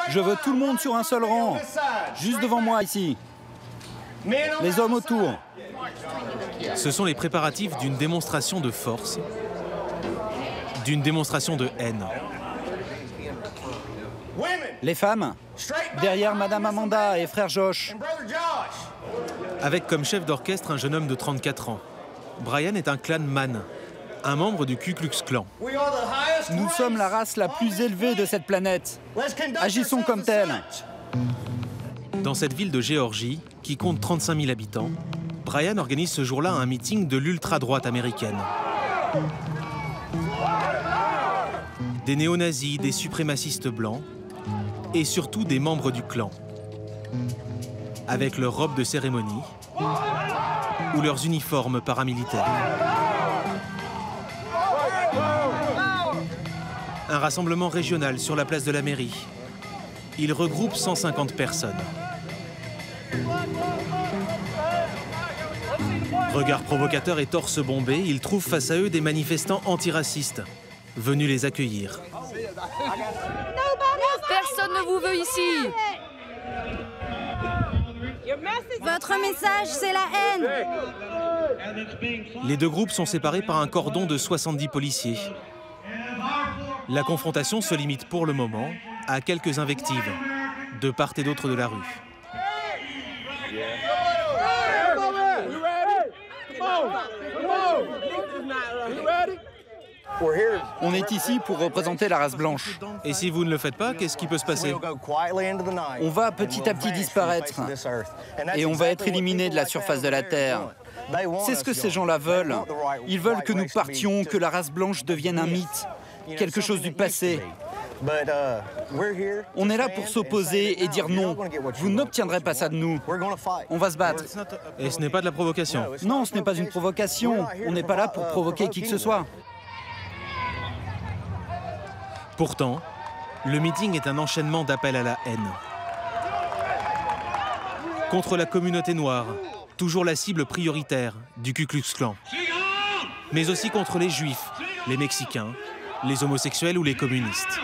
Je veux tout le monde sur un seul rang, juste devant moi ici. Les hommes autour. Ce sont les préparatifs d'une démonstration de force, d'une démonstration de haine. Les femmes, derrière Madame Amanda et frère Josh. Avec comme chef d'orchestre un jeune homme de 34 ans. Brian est un clanman, un membre du Ku Klux Klan. Nous sommes la race la plus élevée de cette planète. Agissons comme telle. Dans cette ville de Géorgie, qui compte 35 000 habitants, Brian organise ce jour-là un meeting de l'ultra-droite américaine. Des néo-nazis, des suprémacistes blancs et surtout des membres du clan, avec leurs robes de cérémonie ou leurs uniformes paramilitaires. Un rassemblement régional sur la place de la mairie. Il regroupe 150 personnes. Regard provocateur et torse bombé, ils trouvent face à eux des manifestants antiracistes, venus les accueillir. Personne ne vous veut ici. Votre message, c'est la haine. Les deux groupes sont séparés par un cordon de 70 policiers. La confrontation se limite pour le moment à quelques invectives, de part et d'autre de la rue. On est ici pour représenter la race blanche. Et si vous ne le faites pas, qu'est-ce qui peut se passer? On va petit à petit disparaître et on va être éliminé de la surface de la Terre. C'est ce que ces gens-là veulent. Ils veulent que nous partions, que la race blanche devienne un mythe, quelque chose du passé. On est là pour s'opposer et dire non. Vous n'obtiendrez pas ça de nous. On va se battre. Et ce n'est pas de la provocation? Non, ce n'est pas une provocation. On n'est pas là pour provoquer qui que ce soit. Pourtant, le meeting est un enchaînement d'appels à la haine. Contre la communauté noire, toujours la cible prioritaire du Ku Klux Klan. Mais aussi contre les Juifs, les Mexicains, les homosexuels ou les communistes.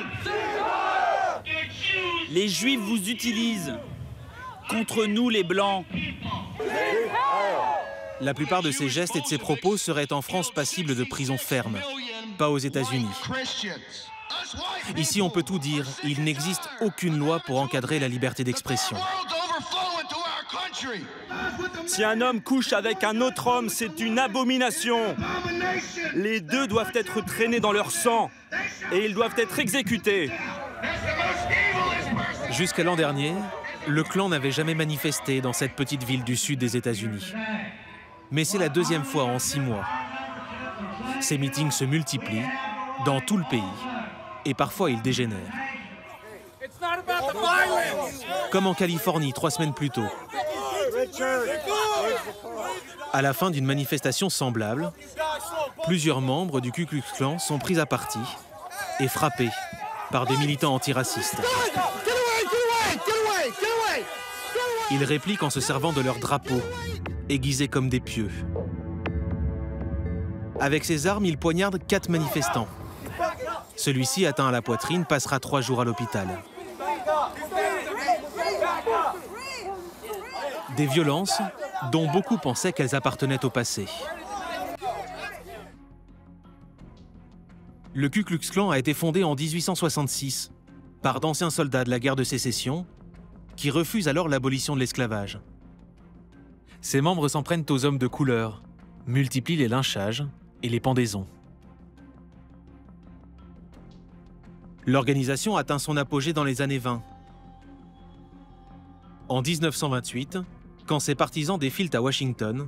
Les Juifs vous utilisent. Contre nous, les Blancs. La plupart de ces gestes et de ces propos seraient en France passibles de prison ferme, pas aux États-Unis. Ici, on peut tout dire. Il n'existe aucune loi pour encadrer la liberté d'expression. Si un homme couche avec un autre homme, c'est une abomination. Les deux doivent être traînés dans leur sang et ils doivent être exécutés. Jusqu'à l'an dernier, le clan n'avait jamais manifesté dans cette petite ville du sud des États-Unis. Mais c'est la deuxième fois en 6 mois. Ces meetings se multiplient dans tout le pays et parfois ils dégénèrent. Comme en Californie 3 semaines plus tôt. À la fin d'une manifestation semblable, plusieurs membres du Ku Klux Klan sont pris à partie et frappés par des militants antiracistes. Ils répliquent en se servant de leurs drapeaux, aiguisés comme des pieux. Avec ses armes, ils poignardent 4 manifestants. Celui-ci, atteint à la poitrine, passera 3 jours à l'hôpital. Des violences dont beaucoup pensaient qu'elles appartenaient au passé. Le Ku Klux Klan a été fondé en 1866 par d'anciens soldats de la guerre de sécession qui refusent alors l'abolition de l'esclavage. Ses membres s'en prennent aux hommes de couleur, multiplient les lynchages et les pendaisons. L'organisation atteint son apogée dans les années 20. En 1928, quand ses partisans défilent à Washington,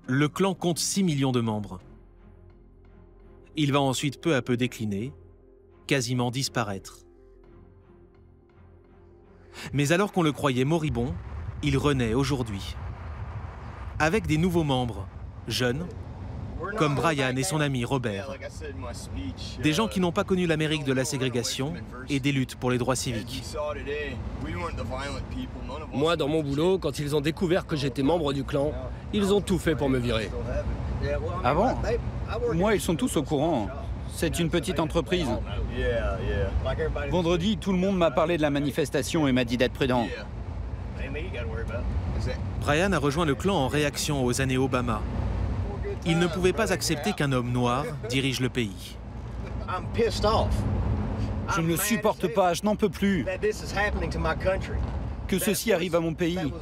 le clan compte 6 millions de membres. Il va ensuite peu à peu décliner, quasiment disparaître. Mais alors qu'on le croyait moribond, il renaît aujourd'hui. Avec des nouveaux membres, jeunes, comme Brian et son ami Robert. Des gens qui n'ont pas connu l'Amérique de la ségrégation et des luttes pour les droits civiques. Moi, dans mon boulot, quand ils ont découvert que j'étais membre du clan, ils ont tout fait pour me virer. Ah bon? Moi, ils sont tous au courant. c'est une petite entreprise. Vendredi, tout le monde m'a parlé de la manifestation et m'a dit d'être prudent. Brian a rejoint le clan en réaction aux années Obama. Il ne pouvait pas accepter qu'un homme noir dirige le pays. Je ne le supporte pas, je n'en peux plus. Que ceci arrive à mon pays.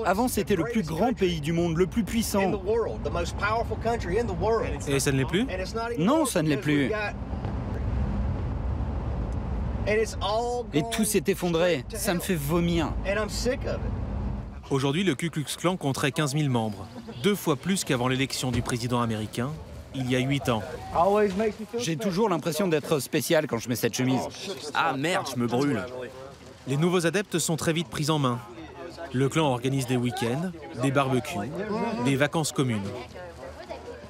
Avant, c'était le plus grand pays du monde, le plus puissant. Et ça ne l'est plus? Non, ça ne l'est plus. Et tout s'est effondré. Ça me fait vomir. Aujourd'hui, le Ku Klux Klan compterait 15 000 membres, 2 fois plus qu'avant l'élection du président américain, il y a 8 ans. J'ai toujours l'impression d'être spécial quand je mets cette chemise. Ah merde, je me brûle. Les nouveaux adeptes sont très vite pris en main. Le clan organise des week-ends, des barbecues, des vacances communes.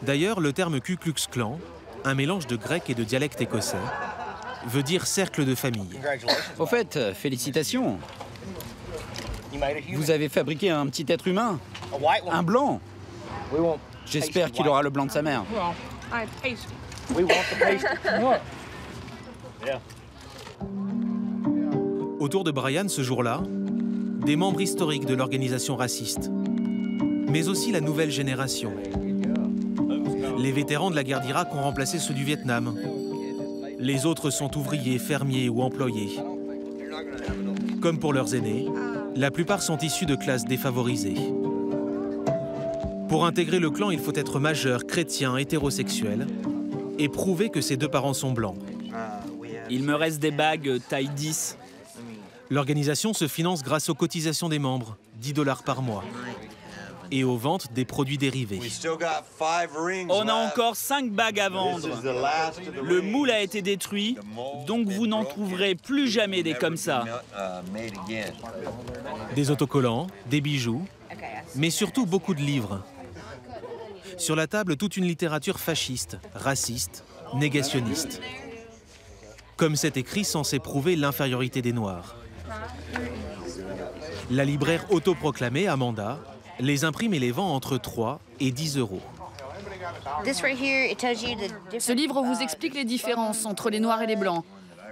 D'ailleurs, le terme Ku Klux Klan, un mélange de grec et de dialecte écossais, veut dire cercle de famille. Au fait, félicitations. Vous avez fabriqué un petit être humain, un blanc. J'espère qu'il aura le blanc de sa mère. Autour de Brian, ce jour-là, des membres historiques de l'organisation raciste, mais aussi la nouvelle génération. Les vétérans de la guerre d'Irak ont remplacé ceux du Vietnam. Les autres sont ouvriers, fermiers ou employés. Comme pour leurs aînés, la plupart sont issus de classes défavorisées. Pour intégrer le clan, il faut être majeur, chrétien, hétérosexuel et prouver que ses 2 parents sont blancs. Il me reste des bagues taille 10. L'organisation se finance grâce aux cotisations des membres, 10 $ par mois, et aux ventes des produits dérivés. On a encore 5 bagues à vendre. Le moule a été détruit, donc vous n'en trouverez plus jamais des comme ça. Des autocollants, des bijoux, mais surtout beaucoup de livres. Sur la table, toute une littérature fasciste, raciste, négationniste. Comme cet écrit censé prouver l'infériorité des Noirs. La libraire autoproclamée, Amanda, les imprime et les vend entre 3 et 10 €. Ce livre vous explique les différences entre les Noirs et les Blancs.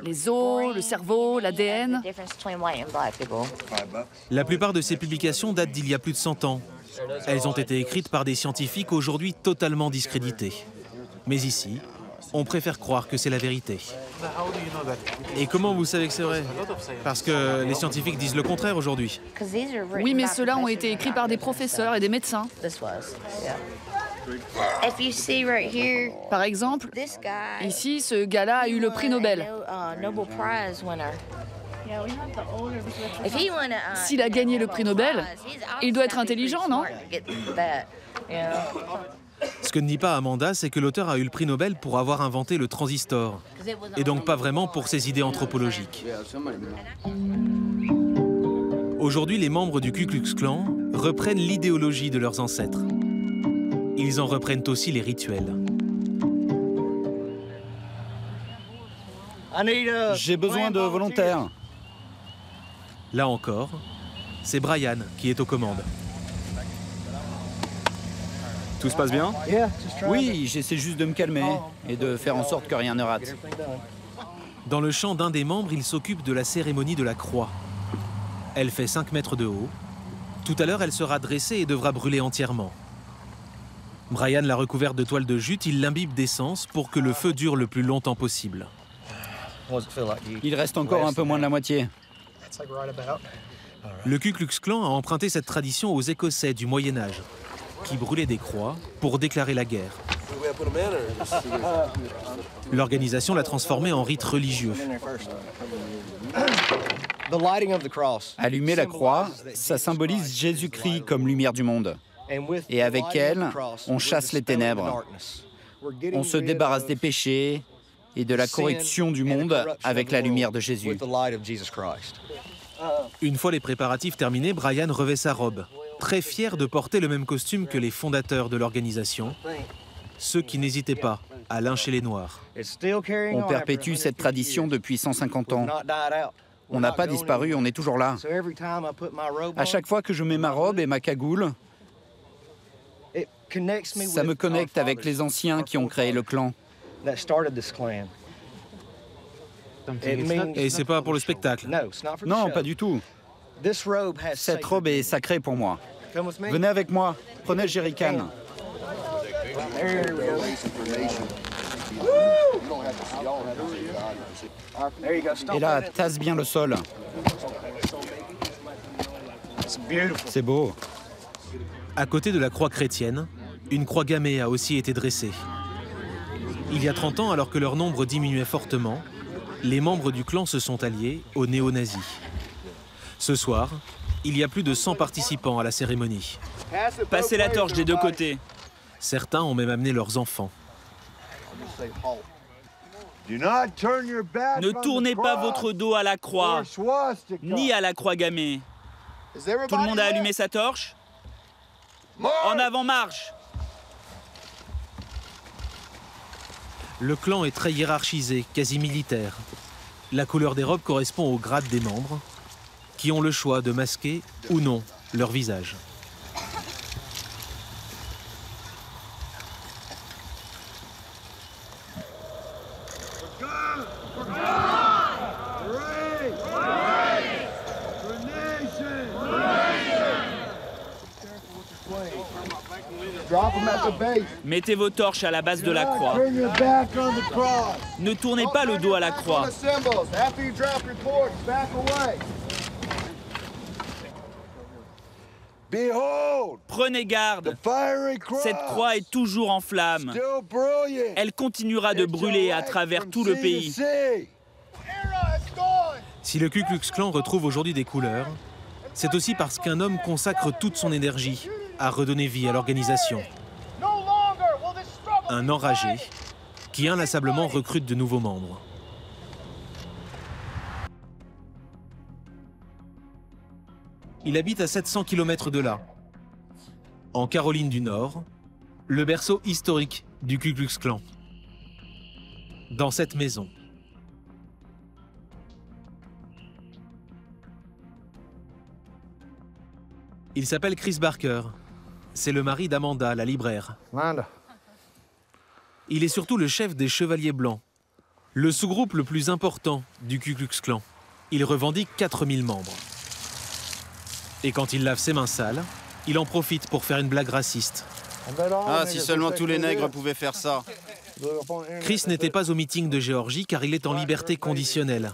Les os, le cerveau, l'ADN. La plupart de ces publications datent d'il y a plus de 100 ans. Elles ont été écrites par des scientifiques aujourd'hui totalement discrédités. Mais ici, on préfère croire que c'est la vérité. Et comment vous savez que c'est vrai? Parce que les scientifiques disent le contraire aujourd'hui. Oui, mais ceux-là ont été écrits par des professeurs et des médecins. Par exemple, ici, ce gars-là a eu le prix Nobel. S'il a gagné le prix Nobel, il doit être intelligent, non? Ce que ne dit pas Amanda, c'est que l'auteur a eu le prix Nobel pour avoir inventé le transistor, et donc pas vraiment pour ses idées anthropologiques. Aujourd'hui, les membres du Ku Klux Klan reprennent l'idéologie de leurs ancêtres. Ils en reprennent aussi les rituels. J'ai besoin de volontaires. Là encore, c'est Brian qui est aux commandes. Tout se passe bien? Oui, j'essaie juste de me calmer et de faire en sorte que rien ne rate. Dans le champ d'un des membres, il s'occupe de la cérémonie de la croix. Elle fait 5 mètres de haut. Tout à l'heure, elle sera dressée et devra brûler entièrement. Brian l'a recouverte de toile de jute, il l'imbibe d'essence pour que le feu dure le plus longtemps possible. Il reste encore un peu moins de la moitié. Le Ku Klux Klan a emprunté cette tradition aux Écossais du Moyen-Âge, qui brûlaient des croix pour déclarer la guerre. L'organisation l'a transformé en rite religieux. Allumer la croix, ça symbolise Jésus-Christ comme lumière du monde. Et avec elle, on chasse les ténèbres. On se débarrasse des péchés et de la corruption du monde avec la lumière de Jésus. Une fois les préparatifs terminés, Brian revêt sa robe, très fier de porter le même costume que les fondateurs de l'organisation, ceux qui n'hésitaient pas à lyncher les Noirs. On perpétue cette tradition depuis 150 ans. On n'a pas disparu, on est toujours là. À chaque fois que je mets ma robe et ma cagoule, ça me connecte avec les anciens qui ont créé le clan. Et c'est pas pour le spectacle. Non, pas du tout. Cette robe est sacrée pour moi. Venez avec moi, prenez le jerrycan. Et là, tasse bien le sol. C'est beau. À côté de la croix chrétienne, une croix gammée a aussi été dressée. Il y a 30 ans, alors que leur nombre diminuait fortement, les membres du clan se sont alliés aux néo-nazis. Ce soir, il y a plus de 100 participants à la cérémonie. Passez la torche des deux côtés. Certains ont même amené leurs enfants. Ne tournez pas votre dos à la croix, ni à la croix gammée. Tout le monde a allumé sa torche? En avant, marche! Le clan est très hiérarchisé, quasi militaire. La couleur des robes correspond au grade des membres, qui ont le choix de masquer ou non leur visage. Mettez vos torches à la base de la croix. Ne tournez pas le dos à la croix. Prenez garde. Cette croix est toujours en flammes. Elle continuera de brûler à travers tout le pays. Si le Ku Klux Klan retrouve aujourd'hui des couleurs, c'est aussi parce qu'un homme consacre toute son énergie à redonner vie à l'organisation. Un enragé qui inlassablement recrute de nouveaux membres. Il habite à 700 km de là, en Caroline du Nord, le berceau historique du Ku Klux Klan. Dans cette maison, il s'appelle Chris Barker. C'est le mari d'Amanda, la libraire. Il est surtout le chef des Chevaliers Blancs, le sous-groupe le plus important du Ku Klux Klan. Il revendique 4000 membres. Et quand il lave ses mains sales, il en profite pour faire une blague raciste. Ah, si seulement tous les nègres pouvaient faire ça. Chris n'était pas au meeting de Géorgie car il est en liberté conditionnelle.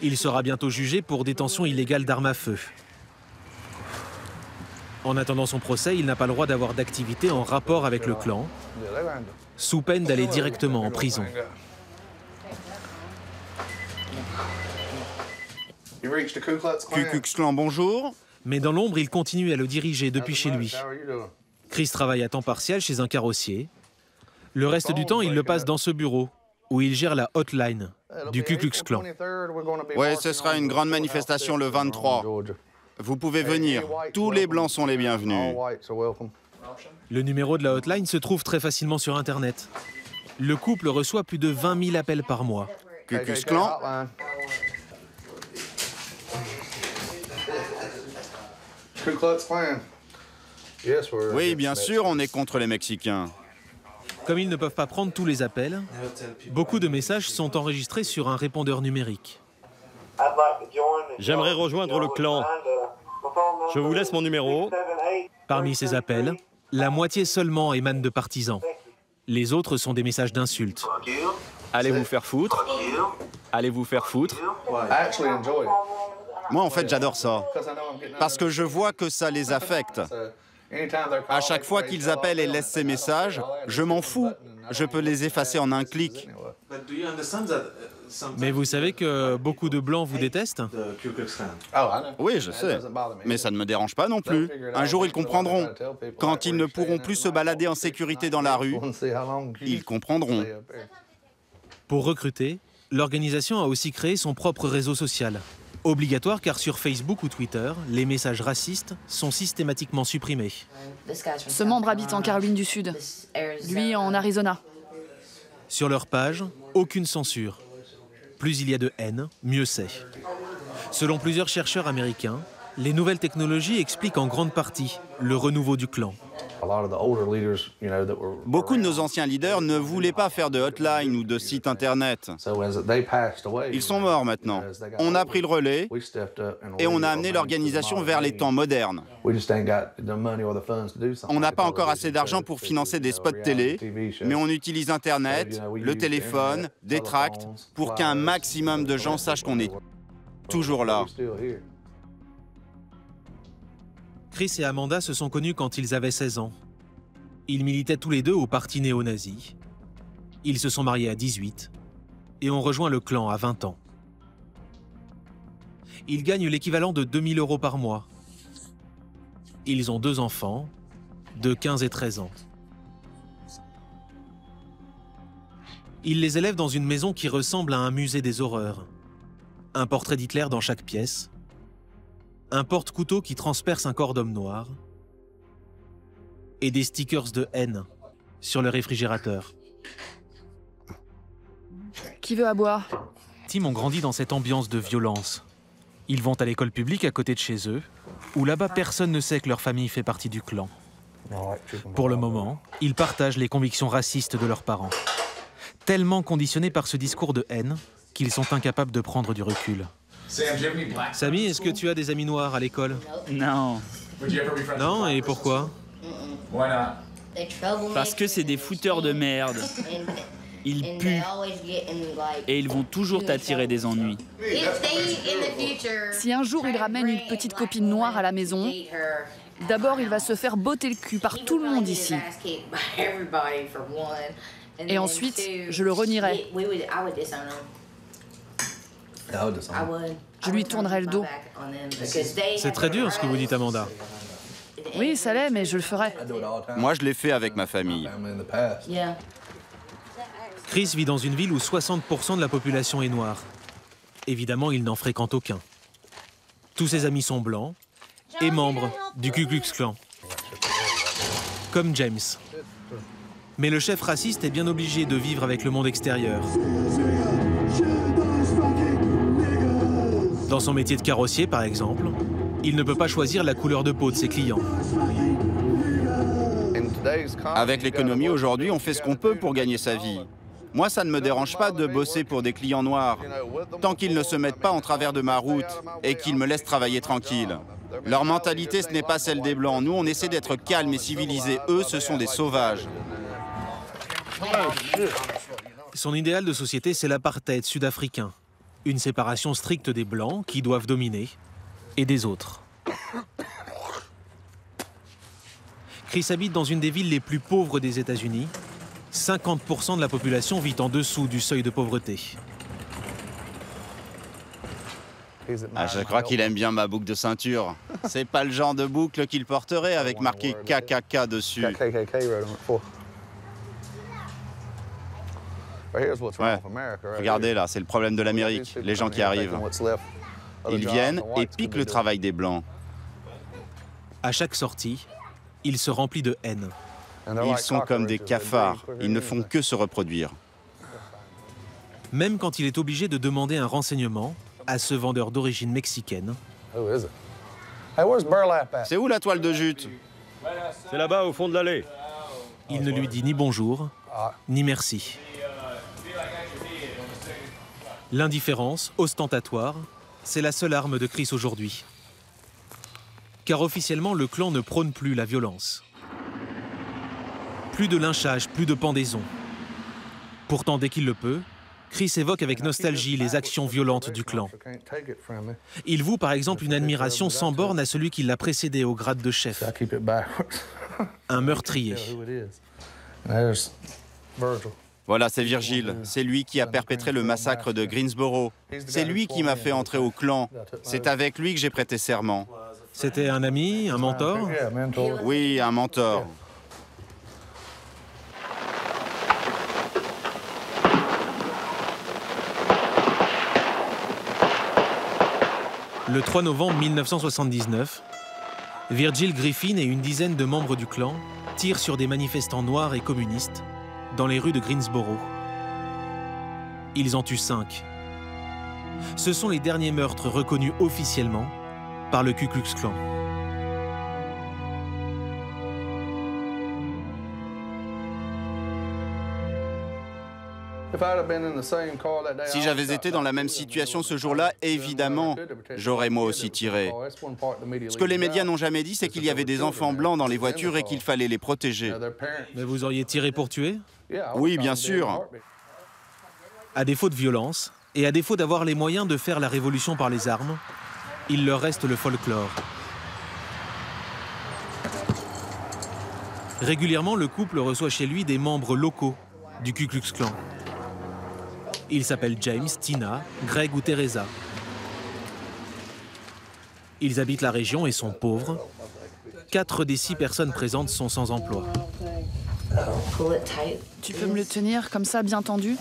Il sera bientôt jugé pour détention illégale d'armes à feu. En attendant son procès, il n'a pas le droit d'avoir d'activité en rapport avec le clan, sous peine d'aller directement en prison. Ku Klux Klan, bonjour. Mais dans l'ombre, il continue à le diriger depuis chez lui. Chris travaille à temps partiel chez un carrossier. Le reste du temps, il le passe dans ce bureau, où il gère la hotline du Ku Klux Klan. Ouais, ce sera une grande manifestation le 23. Vous pouvez venir. Tous les Blancs sont les bienvenus. Le numéro de la hotline se trouve très facilement sur Internet. Le couple reçoit plus de 20 000 appels par mois. Ku Klux Klan. Oui, bien sûr, on est contre les Mexicains. Comme ils ne peuvent pas prendre tous les appels, beaucoup de messages sont enregistrés sur un répondeur numérique. J'aimerais rejoindre le clan. Je vous laisse mon numéro. Parmi ces appels, la moitié seulement émane de partisans. Les autres sont des messages d'insultes. Allez vous faire foutre. Allez vous faire foutre. Moi, en fait, j'adore ça. Parce que je vois que ça les affecte. À chaque fois qu'ils appellent et laissent ces messages, je m'en fous. Je peux les effacer en un clic. Mais vous savez que beaucoup de Blancs vous détestent? Oui, je sais. Mais ça ne me dérange pas non plus. Un jour, ils comprendront. Quand ils ne pourront plus se balader en sécurité dans la rue, ils comprendront. Pour recruter, l'organisation a aussi créé son propre réseau social. Obligatoire car sur Facebook ou Twitter, les messages racistes sont systématiquement supprimés. Ce membre habite en Caroline du Sud, lui en Arizona. Sur leur page, aucune censure. Plus il y a de haine, mieux c'est. Selon plusieurs chercheurs américains, les nouvelles technologies expliquent en grande partie le renouveau du clan. Beaucoup de nos anciens leaders ne voulaient pas faire de hotline ou de site internet. Ils sont morts maintenant. On a pris le relais et on a amené l'organisation vers les temps modernes. On n'a pas encore assez d'argent pour financer des spots télé, mais on utilise Internet, le téléphone, des tracts, pour qu'un maximum de gens sachent qu'on est toujours là. Chris et Amanda se sont connus quand ils avaient 16 ans. Ils militaient tous les deux au parti néo-nazi. Ils se sont mariés à 18 et ont rejoint le clan à 20 ans. Ils gagnent l'équivalent de 2000 € par mois. Ils ont 2 enfants, de 15 et 13 ans. Ils les élèvent dans une maison qui ressemble à un musée des horreurs. Un portrait d'Hitler dans chaque pièce, un porte-couteau qui transperce un corps d'homme noir et des stickers de haine sur le réfrigérateur. Qui veut à boire? Tim ont grandi dans cette ambiance de violence. Ils vont à l'école publique à côté de chez eux, où là-bas personne ne sait que leur famille fait partie du clan. Pour le moment, ils partagent les convictions racistes de leurs parents. Tellement conditionnés par ce discours de haine qu'ils sont incapables de prendre du recul. Sammy, est-ce que tu as des amis noirs à l'école? Non. Non, et pourquoi? Parce que c'est des fouteurs de merde. Ils puent. Et ils vont toujours t'attirer des ennuis. Si un jour il ramène une petite copine noire à la maison, d'abord il va se faire botter le cul par tout le monde ici. Et ensuite, je le renierai. Je lui tournerai le dos. C'est très dur ce que vous dites, Amanda. Oui, ça l'est, mais je le ferai. Moi, je l'ai fait avec ma famille. Chris vit dans une ville où 60% de la population est noire. Évidemment, il n'en fréquente aucun. Tous ses amis sont blancs et membres du Ku Klux Klan. Comme James. Mais le chef raciste est bien obligé de vivre avec le monde extérieur. Dans son métier de carrossier, par exemple, il ne peut pas choisir la couleur de peau de ses clients. Avec l'économie aujourd'hui, on fait ce qu'on peut pour gagner sa vie. Moi, ça ne me dérange pas de bosser pour des clients noirs, tant qu'ils ne se mettent pas en travers de ma route et qu'ils me laissent travailler tranquille. Leur mentalité, ce n'est pas celle des Blancs. Nous, on essaie d'être calmes et civilisés. Eux, ce sont des sauvages. Son idéal de société, c'est l'apartheid sud-africain. Une séparation stricte des Blancs, qui doivent dominer, et des autres. Chris habite dans une des villes les plus pauvres des États-Unis. 50% de la population vit en dessous du seuil de pauvreté. Ah, je crois qu'il aime bien ma boucle de ceinture. C'est pas le genre de boucle qu'il porterait avec marqué KKK dessus. Ouais. Regardez là, c'est le problème de l'Amérique, les gens qui arrivent. Ils viennent et piquent le travail des Blancs. À chaque sortie, il se remplit de haine. Ils sont comme des cafards, ils ne font que se reproduire. Même quand il est obligé de demander un renseignement à ce vendeur d'origine mexicaine. C'est où la toile de jute? C'est là-bas, au fond de l'allée. Il ne lui dit ni bonjour, ni merci. L'indifférence, ostentatoire, c'est la seule arme de Chris aujourd'hui. Car officiellement, le clan ne prône plus la violence. Plus de lynchage, plus de pendaison. Pourtant, dès qu'il le peut, Chris évoque avec nostalgie les actions violentes du clan. Il voue par exemple une admiration sans borne à celui qui l'a précédé au grade de chef. Un meurtrier. Voilà, c'est Virgile. C'est lui qui a perpétré le massacre de Greensboro. C'est lui qui m'a fait entrer au clan. C'est avec lui que j'ai prêté serment. C'était un ami, un mentor? Oui, un mentor. Le 3 novembre 1979, Virgil Griffin et une dizaine de membres du clan tirent sur des manifestants noirs et communistes dans les rues de Greensboro. Ils en tuent 5. Ce sont les derniers meurtres reconnus officiellement par le Ku Klux Klan. Si j'avais été dans la même situation ce jour-là, évidemment, j'aurais moi aussi tiré. Ce que les médias n'ont jamais dit, c'est qu'il y avait des enfants blancs dans les voitures et qu'il fallait les protéger. Mais vous auriez tiré pour tuer? Oui, bien sûr. À défaut de violence, et à défaut d'avoir les moyens de faire la révolution par les armes, il leur reste le folklore. Régulièrement, le couple reçoit chez lui des membres locaux du Ku Klux Klan. Ils s'appellent James, Tina, Greg ou Teresa. Ils habitent la région et sont pauvres. 4 des 6 personnes présentes sont sans emploi. Tu peux me le tenir comme ça, bien tendu?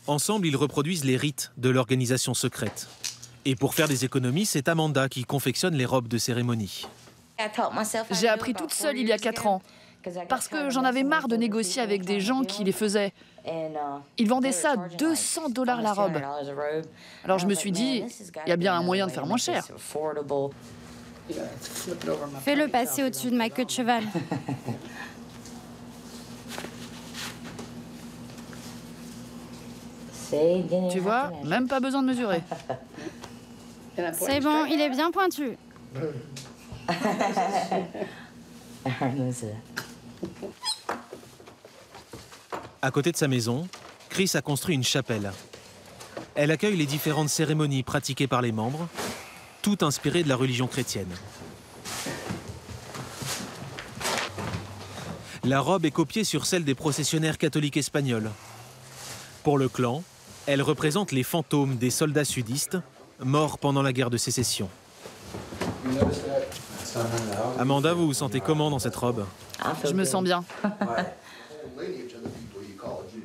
Ensemble, ils reproduisent les rites de l'organisation secrète. Et pour faire des économies, c'est Amanda qui confectionne les robes de cérémonie. J'ai appris toute seule il y a 4 ans. Parce que j'en avais marre de négocier avec des gens qui les faisaient. Ils vendaient ça 200 $ la robe. Alors je me suis dit, il y a bien un moyen de faire moins cher. Fais-le passer au-dessus de ma queue de cheval. Tu vois, même pas besoin de mesurer. C'est bon, il est bien pointu. À côté de sa maison, Chris a construit une chapelle. Elle accueille les différentes cérémonies pratiquées par les membres, toutes inspirées de la religion chrétienne. La robe est copiée sur celle des processionnaires catholiques espagnols. Pour le clan, elle représente les fantômes des soldats sudistes morts pendant la guerre de sécession. Amanda, vous vous sentez comment dans cette robe? Je me sens bien.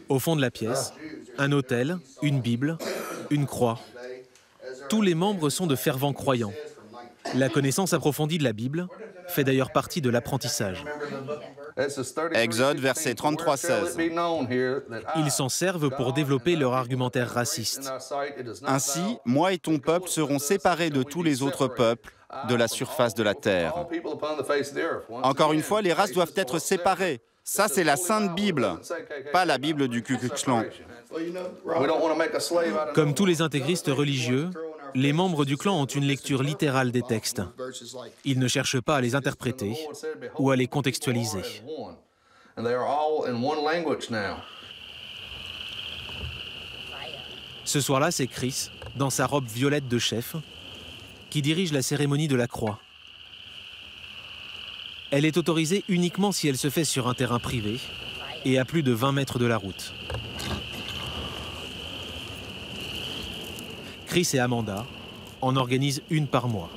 Au fond de la pièce, un autel, une Bible, une croix. Tous les membres sont de fervents croyants. La connaissance approfondie de la Bible fait d'ailleurs partie de l'apprentissage. Exode, verset 33-16. Ils s'en servent pour développer leur argumentaire raciste. Ainsi, moi et ton peuple seront séparés de tous les autres peuples de la surface de la terre. Encore une fois, les races doivent être séparées. Ça, c'est la Sainte Bible, pas la Bible du Ku Klux Klan. Comme tous les intégristes religieux, les membres du clan ont une lecture littérale des textes. Ils ne cherchent pas à les interpréter ou à les contextualiser. Ce soir-là, c'est Chris, dans sa robe violette de chef, qui dirige la cérémonie de la croix. Elle est autorisée uniquement si elle se fait sur un terrain privé et à plus de 20 mètres de la route. Chris et Amanda en organisent une par mois.